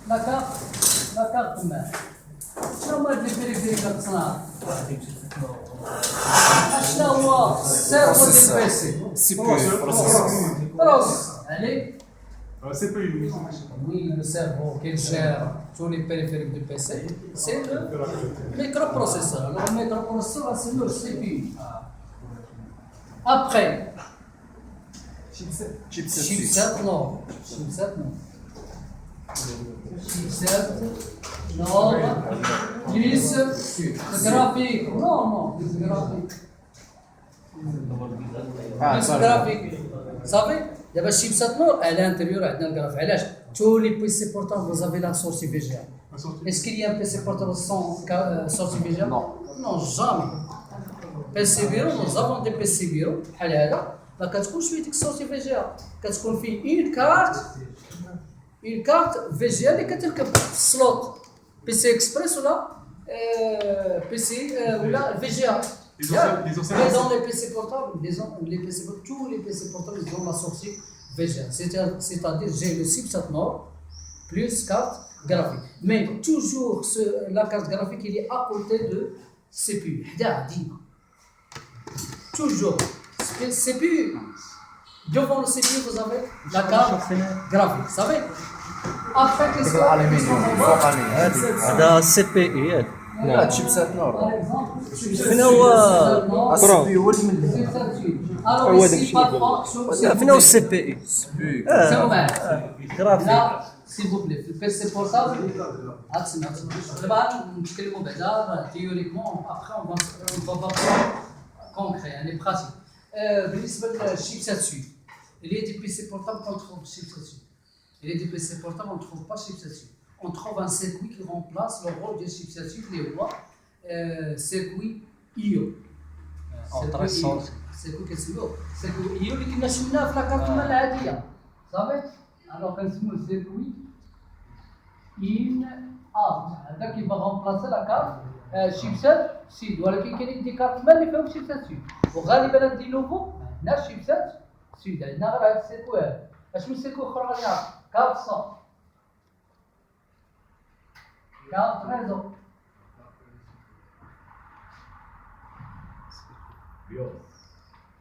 لا كارت ما شنو هما لي بيريفيريك كتصنع شنو هو السيرفو ديال البيسي سي بي روس عليك سي بي Oui, le cerveau qui gère tous les périphériques du PC, c'est le microprocesseur. Alors, le microprocesseur, c'est le CPU. Après, chipset, non. Chipset, non. Chipset, non. Plus graphique. Non, non, plus graphique. Plus graphique. Vous savez? Il y a le chipset noir à l'intérieur, il y a le graphique. Tous les PC portables, vous avez la sortie VGA. Est-ce qu'il y a un PC portable sans sortie VGA? Non. Non, jamais. PC bureau, nous avons des PC bureau. Là, quand tu fais une sortie VGA, quand tu fais une carte VGA, qui est un slot PC Express ou là, PC ou là VGA. Mais dans les PC portables, tous les PC portables ils ont la sortie VGA. C'est-à-dire j'ai le chipset Nord plus carte graphique. Mais toujours la carte graphique il est à côté de CPU. Toujours. CPU. Devant le CPU vous avez la carte graphique. Vous savez? Après qu'est-ce qu'on هذا سي بي اي لا تشيبسات نور فين هو السي بي هو اللي من Alors ici, فين هو السي بي اي graphique. Là, s'il vous plaît, le PC portable, théoriquement, après on va voir concret, on est pratique. بالنسبة للشيبسات سويد، il y a des PC portables qu'on trouve chipset suite. Il y a des PC portables on ne trouve pas chipset suite. On trouve un circuit qui remplace le rôle du chipset suite, les voies circuit IO. circuit كنسميوه circuit IO اللي كنا شفناه في لاكارت العادية. صافي؟ alors كنسميوه circuit in out. هذا qui va remplacer la carte chipset سيد ولكن كاينين دي كارت ما اللي فيهم شيبسات سيد وغالبا هاد دي نوفو ما عندناش شيبسات سيد عندنا غير هاد السيركو هذا اش من سيركو اخرى غادي نعرف كارت صون كارت ريزو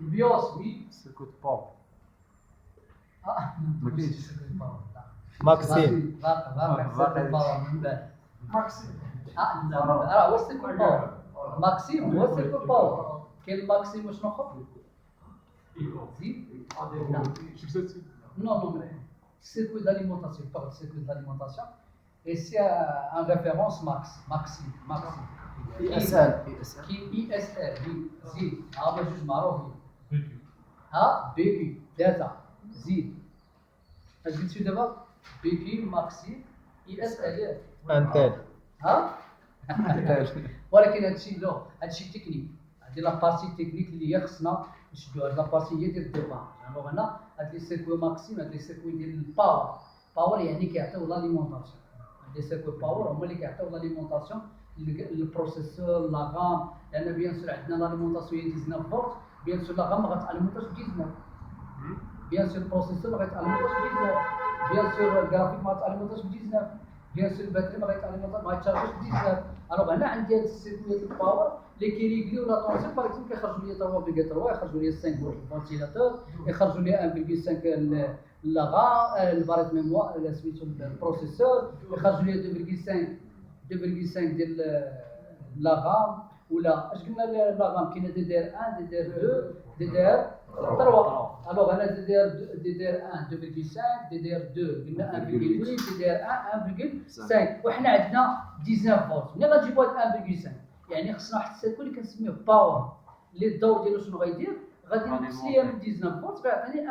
البيوس وي سيركو باور ما كاينش ماكسيم باقي الباور من بعد لا واش سيركو باور ماكسيم هو سيركو باور كاين ماكسيم واش ناخذ زيد non circuit d'alimentation pas circuit d'alimentation et c'est en référence maxime ISL qui ISL زيد هذا جوج معروفين ها بيكي ثلاثه زيد اش قلتي دابا بيكي ماكسيم ISL انتل ها ولكن هادشي لا هادشي تكنيك هادي لا بارتي تكنيك اللي هي خصنا نشدوها هاد لا بارتي هي ديال الديبار يعني هنا هاد لي سيركوي ماكسيم هاد لي سيركوي ديال الباور يعني كيعطيو لاليمونطاسيون هاد لي سيركوي باور هما اللي كيعطيو لاليمونطاسيون للبروسيسور لا غام لان بيان سور عندنا لاليمونطاسيون هي 19 فولت بيان سور لا غام ما غتاليمونطاش ب 19 بيان سور البروسيسور ما غيتاليمونطاش ب 19 بيان سور الجرافيك ما غيتاليمونطاش ب 19 بيان سور الباتري ما غيتشارجوش ب 19 الوغ هنا عندي هاد السيركويات الباور اللي كيريغليو لا طونسيون باغ اكزومبل كيخرجوا لي 3.3 يخرجوا لي 5 فولت الفونتيلاتور يخرجوا لي 1.5 لاغا الباريت ميموار سميتو البروسيسور يخرجوا لي 2.5 ديال لاغام ولا اش قلنا لاغام كاينه دي دي ار 1 دي دي ار 2 دي دي ار 3 الوغ انا دي دي ار 1 2.5 دي دي ار 2 قلنا 1.8 دي دي ار 1 1.5 وحنا عندنا 19 فولت ملي غنجيبو هاد 1.5 يعني خصنا واحد السيركو اللي كنسميوه باور اللي الدور ديالو شنو غيدير غادي نقص ليا من 19 فولت غيعطيني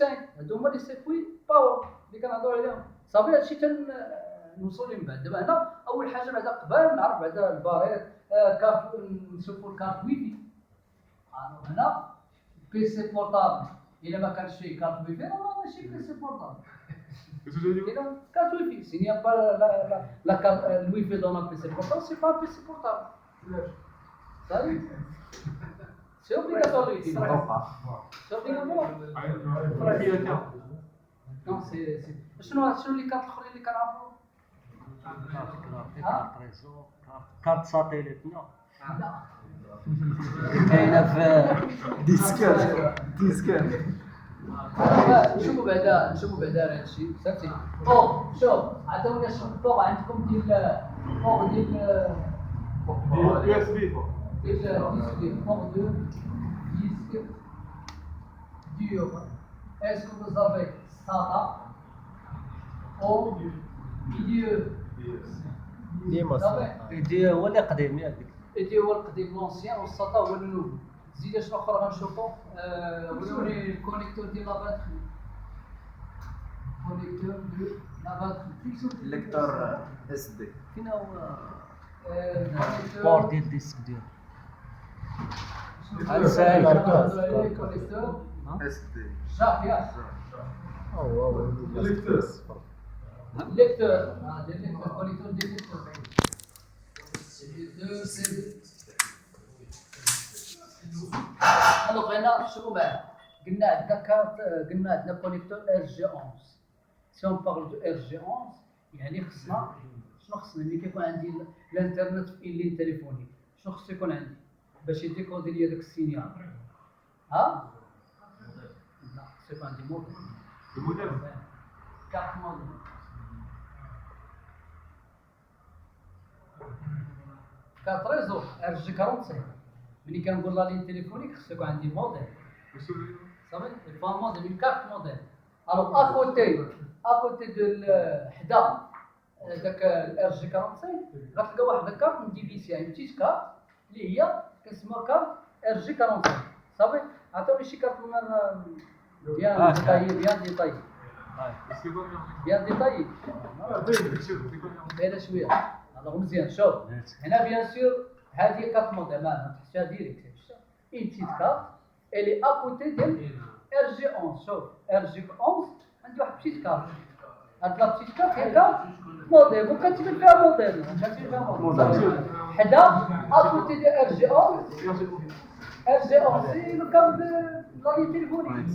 1.5 هادو هما لي سيركوي باور اللي كنهضروا عليهم صافي هادشي نوصلوا ليه من بعد دابا هنا اول حاجه بعدا قبل نعرف بعدا الباريط كارت نشوفوا الكارت ويفي هنا بيسي بورتابل الا ما كانش فيه كارت ويفي راه ماشي بيسي بورتابل carte Wi-Fi. S'il n'y a pas la carte Wi-Fi dans un PC portable, c'est pas un PC portable. Ça y est. C'est obligatoire d'utiliser. C'est obligatoire. نو سي شنو اللي كارت الاخرين اللي كنعرفوا؟ كارت ريزو كارت ساتيليت نو لا كاينه في ديسكات نشوفوا بعدا هذا الشيء فهمتي. فوق شوف عطوني شوف فوق عندكم ديال فوق ديال USB fort de disque dur. Est-ce que vous avez ça au milieu? ديما صافي. يدي هو اللي قديم ياك ايدي هو القديم لونسيان والساطا هو النوفو. زيد شنو اخر غنشوفو؟ وروني الكونيكتور ديال لا باتري. كونيكتور دو لا باتري. ليكتور اس دي فين هو كونيكتور بور ديال الديسك ديالو كونيكتور اس دي جاك ياك lecteur, des lecteurs, collecteur des lecteurs. Alors هنا شوفوا معايا قلنا عندنا كارت قلنا عندنا كونيكتور ار جي 11. سي اون بارل دو ار جي 11 يعني خصنا شنو خصنا ملي كيكون عندي الانترنت في لين تليفونيك شنو خصو يكون عندي باش يديكودي لي داك السينيال ها؟ لا خصو يكون عندي موديل كارت موديل كارت ريزو ار جي 45 ملي كنقول لا لين تليفونيك خصو يكون عندي موديل صافي الفان موديل اون كارت موديل الوغ اكوتي دو حدا داك الار جي 45 غتلقى واحد الكارت مديفيسيا اون بتيت كارت اللي هي كنسموها كارت ار جي 45 صافي عطوني شي كارت بيان ديتاي بيان ديتاي بعدا شويه الوغ مزيان شوف هنا بيان سور هذه كارت موديل ما تحسها ديريكت اون بتيت كارت الي اكوتي ديال ار جي 11 شوف ار جي 11 عندي واحد بتيت كارت هاد لا بتيت كارت هي كارت موديل وكتبان فيها موديل حدا اكوتي ديال ار جي 11 ار جي 11 سي لو كاب لا لين تليفونيك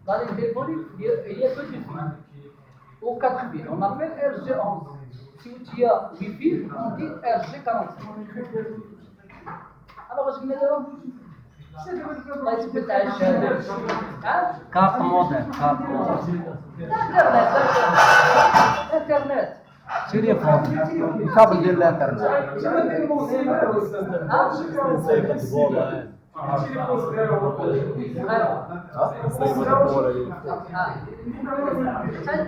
لا لين تليفونيك هي بوتيت و 4 بي اون ابل ار جي 11 si tu as Wi-Fi, on dit RG45. Alors, je vais dire, كارت موديل Internet. تليفون الكابل ديال الانترنت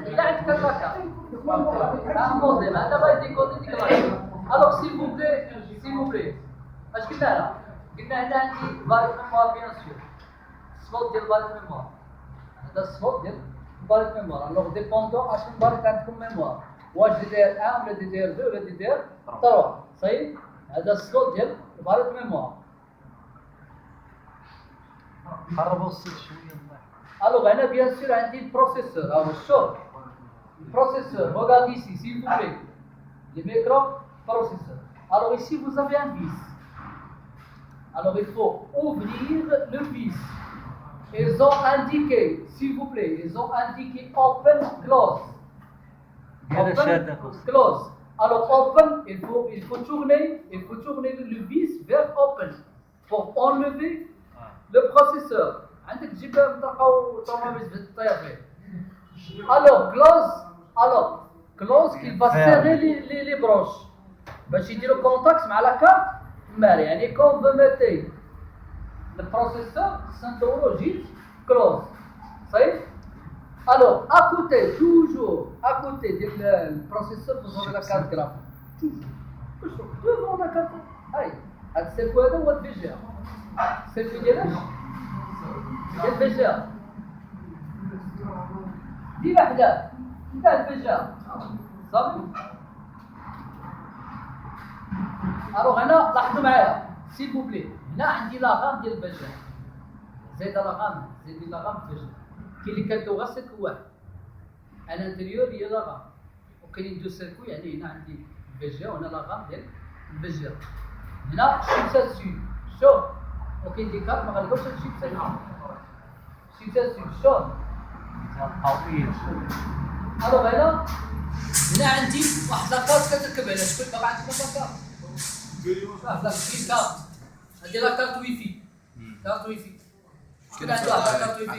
لا عندك الراكا موديل هذا غادي يكون ديك الراكا الوغ سي بلي اش قلنا لها قلنا هنا عندي فاليد ميموار بيان سور الصوت ديال فاليد ميموار هذا الصوت ديال فاليد ميموار الوغ ديبوندون اش من فاليد عندكم ميموار واش دي دي ار 1 ولا دي دي ار 2 ولا دي دي ار 3 صحيح هذا الصوت ديال فاليد ميموار قربوا الصوت شويه الوغ هنا بيان سور عندي البروسيسور ها هو شوف البروسيسور regarde ici s'il vous plaît le micro processeur alors ici vous avez un vis alors il faut ouvrir le vis ils ont indiqué s'il vous plaît ils ont indiqué open close close alors open il faut tourner le vis vers open pour enlever le processeur عندك تجيب نطرقوا طوموبيل في الطياب alors close qui va serrer les broches باش يديروا كونتاكت مع لا كارت مال يعني كون vous mettez le processeur سندورو جيت close صحيح alors à côté toujours à côté du processeur vous avez la carte graphique toujours la carte هاي هذا السيركو هذا هو الفي جي السيركو ديال الفجار دي وحدات تاع الفجار صافي الوغ هنا لاحظوا معايا سي بوبلي هنا عندي لاغام ديال الفجار زايد لاغام زايد لاغام الفجار كاين اللي كندو غير سيركو واحد الانتيريور هي لاغام وكاينين دو سيركو يعني هنا عندي الفجار وهنا لاغام ديال الفجار هنا شيبسات سود شوف وكاين دي كارت ما غنلقاوش هاد الشيبسات شيبسات سود شوف قوي. الوغ هنا عندي واحد لاكارت كتركب على شكون باغا عندكم لاكارت واحد لاكارت هادي لاكارت ويفي كارت ويفي شكون عنده واحد لاكارت ويفي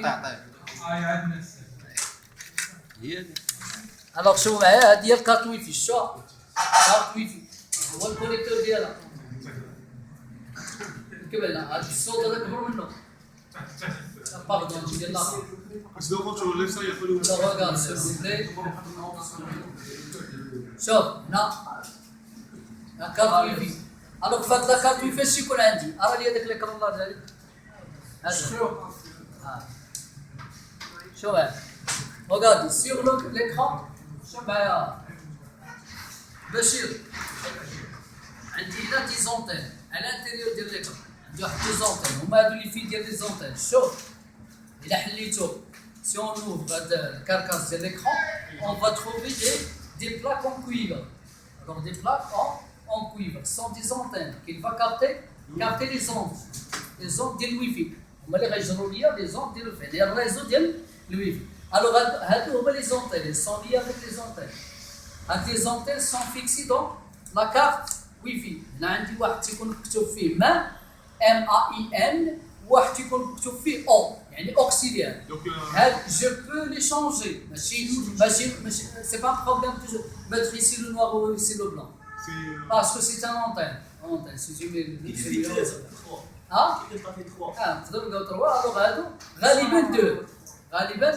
هي هذه. الوغ شوفوا معايا هادي هي الكارت ويفي شو كارت ويفي هو الكونيكتور ديالها ركب هنا هاد الصوت هذا كبر منه باردون نجي ديال لاخر regarde s'il vous plaît. شوف هنا لا كارت ويفي الوغ فهاد لا كارت ويفي اش يكون عندي ارى لي هذاك ليكرون الله ديالي هذا شوف regarde sur l'écran شوف معايا بشير عندي هنا دي زونتين على الانتيريور ديال ليكرون عندي واحد دي زونتين هما هادو اللي فيه ديال لي زونتين شوف إلا حليتو si on ouvre la carcasse de l'écran, on va trouver des plaques en cuivre. Alors des plaques en cuivre, ce sont des antennes qui vont capter les ondes de Wi-Fi. On va les relier les ondes de Wi-Fi, les réseaux de Wi-Fi. Alors les antennes, elles sont liées avec les antennes. Les antennes sont fixées dans la carte Wi-Fi. On a un واحد تيكون مكتوب فيه MAN MAIN واحد تيكون مكتوب فيه O يعني auxiliaire. Je peux les changer. C'est pas un problème de mettre ici le noir ou ici le blanc. Parce que c'est un antenne. Si tu mets le hein? تقدر نقول 3 alors هادو غالبا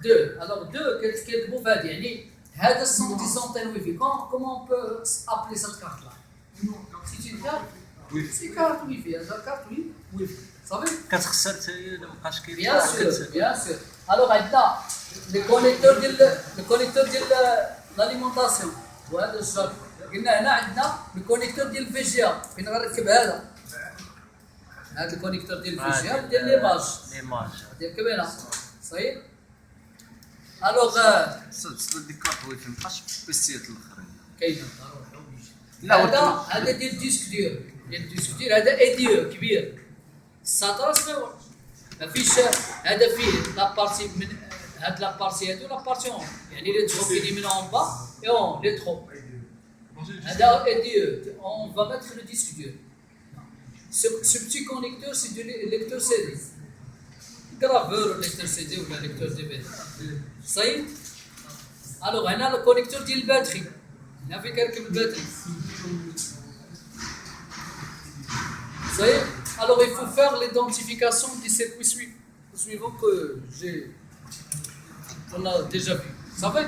2 alors 2 كيكتبوا في هادي يعني هذا sont des antennes Wi-Fi. Comment on peut appeler cette carte là? C'est une carte c'est une carte Wi-Fi. هذا carte Wi-Fi. صافي كتخسر حتى هي ما بقاش كاين. bien sûr alors عندنا لي كونيكتور ديال لاليمونطاسيون وهذا الشرط قلنا هنا عندنا الكونيكتور ديال الفي جي ا فين غنركب هذا الكونيكتور ديال الفي جي ا ديال ليماج ديال هنا صحيح الوغ صد ديك كارت ويفي مابقاش بيسيات الاخرين كاين هذا ديال الديسك ديال هذا ايديو كبير الساطره صغيور ما فيش هذا فيه لابارتي من هاد لابارتي هادو لابارتي اون يعني لي ترو كي من اون با اي اون لي ترو هذا ايديو اون فا ميتر لو ديسك دير ce petit connecteur c'est du lecteur CD graveur lecteur CD ou lecteur DVD صحيح alors هنا le connecteur ديال الباتري هنا فين كنركب الباتري صحيح alors il faut faire l'identification du circuit suivant que on a déjà vu ça va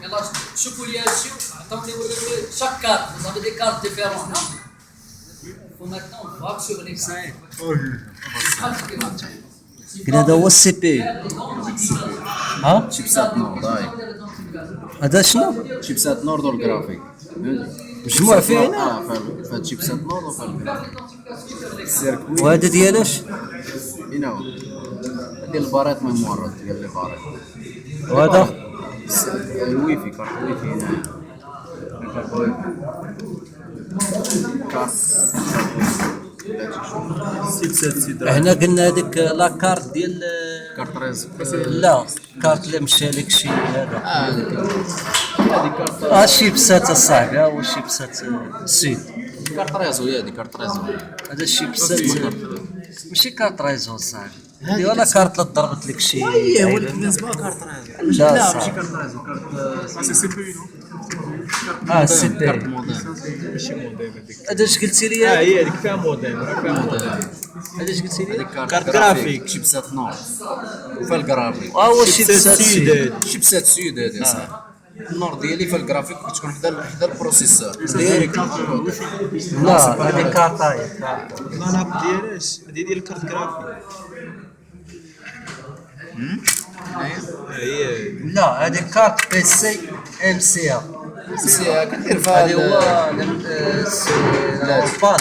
يلا شوفوا لي هادشي عطوني chaque carte vous avez des cartes différentes non il faut maintenant voir sur les cartes هذا هو السي بي ها شيبسات نورد هذا شنو شيبسات نورد والجرافيك مجموع فيه هنا فهاد شيبسات نورد وفهاد السيركوي وهذا ديالاش هنا هو ديال الباريط ميموار ديال لي باريط وهذا الويفي كارت الويفي هنا كارت الويفي هنا قلنا هذيك لاكارت ديال كارت ريزو لا كارت اللي مشى لك شي هذا هذه كارت شيبسات الصاحبي ها هو شيبسات السيد كارت ريزو هي هذه كارت ريزو هذا الشيبسات ماشي كارت ريزو صاحبي هذه ولا كارت اللي ضربت لك شي هي هو بالنسبه كارت ريزو لا ماشي كارت ريزو كارت سي سي بي السي بي كارت موديل ماشي موديل هذيك هذا اش قلتي لي هي هذيك فيها موديل راه فيها موديل هذا اش قلتي لي كارت جرافيك شيبسات نور وفيها الجرافيك هو شيبسات السيد شيبسات سيد هذه صح النور ديالي في الجرافيك كتكون حدا البروسيسور ديريكت لا هذه كارطاي لا لا ديالاش هذه ديال الكارت جرافيك هي لا هذه كارت بي سي ام سي ا كدير فيها هذه هو البان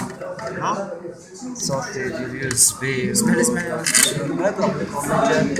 صوتي ديال اليو اس بي اسمح لي هذا